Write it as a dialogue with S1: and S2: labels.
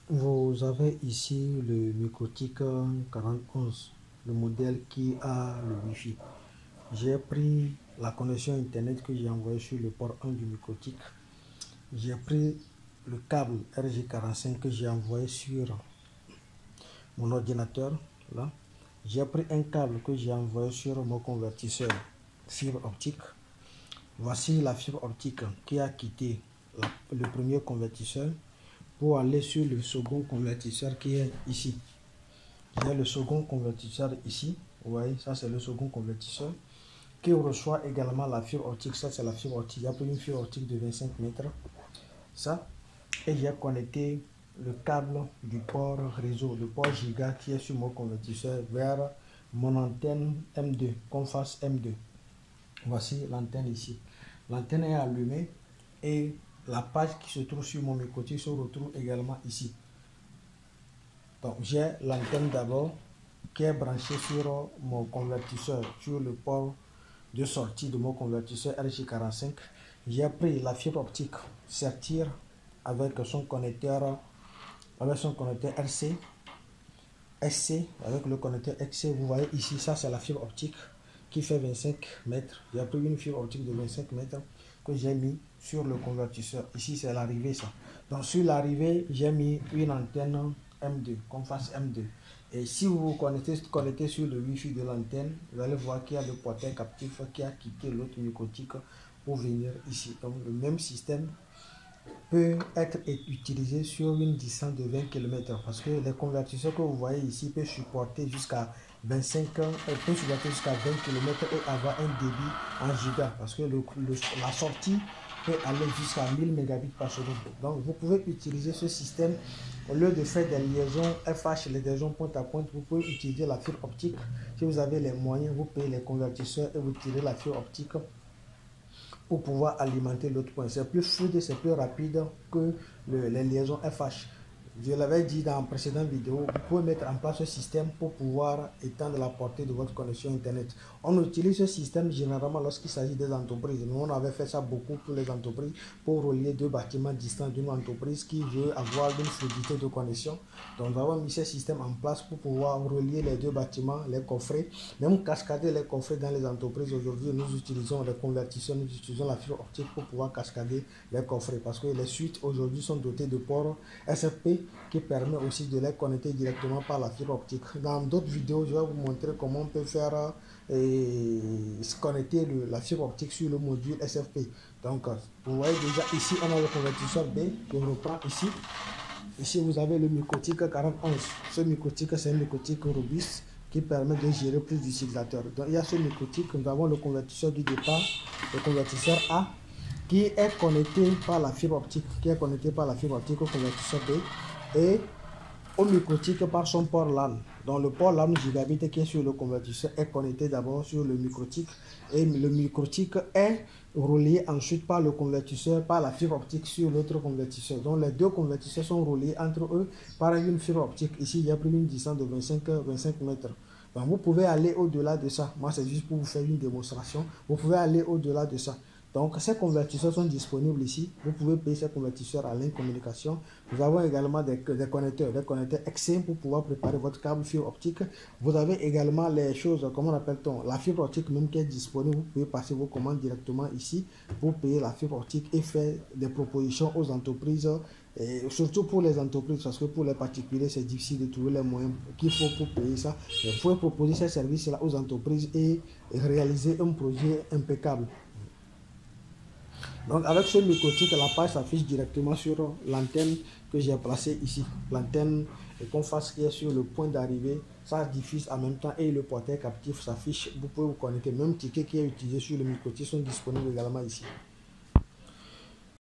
S1: Vous avez ici le Microtik 4011, le modèle qui a le Wi-Fi. J'ai pris la connexion internet que j'ai envoyé sur le port 1 du Microtik. J'ai pris le câble RJ45 que j'ai envoyé sur mon ordinateur là. J'ai pris un câble que j'ai envoyé sur mon convertisseur fibre optique. Voici la fibre optique qui a quitté le premier convertisseur pour aller sur le second convertisseur qui est ici. Il y a le second convertisseur ici. Vous voyez, ça c'est le second convertisseur qui reçoit également la fibre optique. Ça c'est la fibre optique. Il y a une fibre optique de 25 mètres. Ça. Et j'ai connecté le câble du port réseau, le port giga qui est sur mon convertisseur vers mon antenne M2, Comfast M2. Voici l'antenne ici. L'antenne est allumée et la page qui se trouve sur mon Microtik se retrouve également ici. Donc j'ai l'antenne d'abord qui est branchée sur mon convertisseur, sur le port de sortie de mon convertisseur RJ45. J'ai pris la fibre optique Certir avec son connecteur RC, SC, avec le connecteur XC. Vous voyez ici, ça c'est la fibre optique qui fait 25 mètres. J'ai pris une fibre optique de 25 mètres que j'ai mis sur le convertisseur. Ici c'est l'arrivée ça. Donc sur l'arrivée, j'ai mis une antenne M2, Comfast M2. Et si vous vous connectez sur le Wi-Fi de l'antenne, vous allez voir qu'il y a le portail captif qui a quitté l'autre Microtik pour venir ici. Donc le même système peut être utilisé sur une distance de 20 km parce que les convertisseurs que vous voyez ici peuvent supporter jusqu'à 25 ans, peut supporter jusqu'à 20 km et avoir un débit en giga parce que la sortie peut aller jusqu'à 1000 mégabits par seconde. Donc vous pouvez utiliser ce système au lieu de faire des liaisons FH, les liaisons point à point. Vous pouvez utiliser la fibre optique. Si vous avez les moyens, vous payez les convertisseurs et vous tirez la fibre optique pour pouvoir alimenter l'autre point. C'est plus fluide, c'est plus rapide que les liaisons FH. Je l'avais dit dans la précédente vidéo, vous pouvez mettre en place ce système pour pouvoir étendre la portée de votre connexion internet. On utilise ce système généralement lorsqu'il s'agit des entreprises. Nous, on avait fait ça beaucoup pour les entreprises, pour relier deux bâtiments distants d'une entreprise qui veut avoir une fluidité de connexion. Donc nous avons mis ce système en place pour pouvoir relier les deux bâtiments, les coffrets, même cascader les coffrets dans les entreprises. Aujourd'hui, nous utilisons les convertisseurs, nous utilisons la fibre optique pour pouvoir cascader les coffrets parce que les suites aujourd'hui sont dotées de ports SFP qui permet aussi de les connecter directement par la fibre optique. Dans d'autres vidéos, je vais vous montrer comment on peut faire connecter la fibre optique sur le module SFP. Donc, vous voyez déjà ici, on a le convertisseur B. Je reprends ici. Ici, vous avez le Microtik 4011. Ce Microtik, c'est un Microtik robuste qui permet de gérer plus d'utilisateurs. Donc, il y a ce Microtik, nous avons le convertisseur du départ, le convertisseur A, qui est connecté par la fibre optique, au convertisseur B et au Microtik par son port LAN. Donc le port LAN gigabit qui est sur le convertisseur est connecté d'abord sur le Microtik et le Microtik est relié ensuite par le convertisseur, par la fibre optique sur l'autre convertisseur. Donc les deux convertisseurs sont reliés entre eux par une fibre optique. Ici il y a plus d'une distance de 25 mètres. Donc vous pouvez aller au-delà de ça. Moi c'est juste pour vous faire une démonstration. Vous pouvez aller au-delà de ça. Donc ces convertisseurs sont disponibles ici. Vous pouvez payer ces convertisseurs à l'incommunication. Nous avons également des connecteurs XM pour pouvoir préparer votre câble fibre optique. Vous avez également les choses, comment appelle-t-on, la fibre optique même qui est disponible. Vous pouvez passer vos commandes directement ici pour payer la fibre optique et faire des propositions aux entreprises. Et surtout pour les entreprises, parce que pour les particuliers, c'est difficile de trouver les moyens qu'il faut pour payer ça. Vous pouvez proposer ces services-là aux entreprises et réaliser un projet impeccable. Donc avec ce Microtik, la page s'affiche directement sur l'antenne que j'ai placée ici. L'antenne Comfast qui est sur le point d'arrivée, ça diffuse en même temps et le portail captif s'affiche. Vous pouvez vous connecter. Même tickets qui est utilisé sur le Microtik sont disponibles également ici.